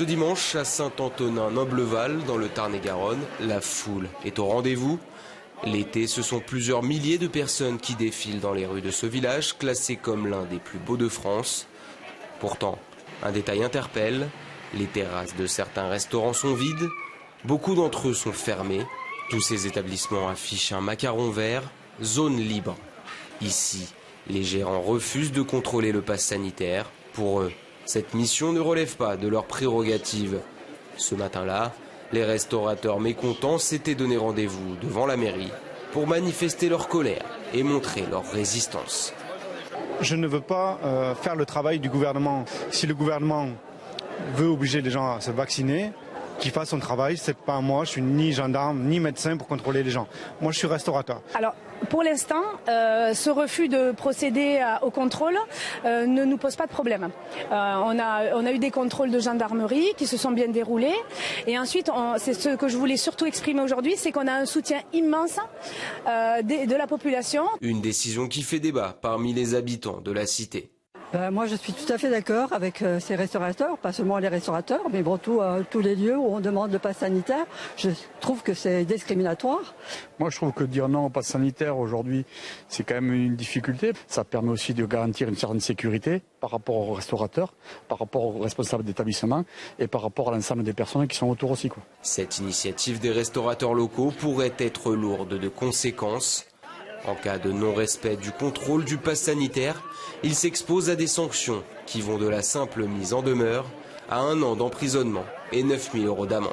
Ce dimanche, à Saint-Antonin-Nobleval, dans le Tarn-et-Garonne, la foule est au rendez-vous. L'été, ce sont plusieurs milliers de personnes qui défilent dans les rues de ce village, classé comme l'un des plus beaux de France. Pourtant, un détail interpelle, les terrasses de certains restaurants sont vides, beaucoup d'entre eux sont fermés. Tous ces établissements affichent un macaron vert, zone libre. Ici, les gérants refusent de contrôler le pass sanitaire. Pour eux, cette mission ne relève pas de leurs prérogatives. Ce matin-là, les restaurateurs mécontents s'étaient donné rendez-vous devant la mairie pour manifester leur colère et montrer leur résistance. Je ne veux pas faire le travail du gouvernement. Si le gouvernement veut obliger les gens à se vacciner, qu'il fasse son travail. C'est pas moi, je suis ni gendarme ni médecin pour contrôler les gens. Moi, je suis restaurateur. Alors, pour l'instant, ce refus de procéder au contrôle ne nous pose pas de problème. On a eu des contrôles de gendarmerie qui se sont bien déroulés. Et ensuite, c'est ce que je voulais surtout exprimer aujourd'hui, c'est qu'on a un soutien immense de la population. Une décision qui fait débat parmi les habitants de la cité. Moi, je suis tout à fait d'accord avec ces restaurateurs, pas seulement les restaurateurs, mais bon, tous les lieux où on demande le pass sanitaire. Je trouve que c'est discriminatoire. Moi, je trouve que dire non au pass sanitaire aujourd'hui, c'est quand même une difficulté. Ça permet aussi de garantir une certaine sécurité par rapport aux restaurateurs, par rapport aux responsables d'établissement et par rapport à l'ensemble des personnes qui sont autour aussi, quoi. Cette initiative des restaurateurs locaux pourrait être lourde de conséquences. En cas de non-respect du contrôle du pass sanitaire, ils s'exposent à des sanctions qui vont de la simple mise en demeure à 1 an d'emprisonnement et 9 000 € d'amende.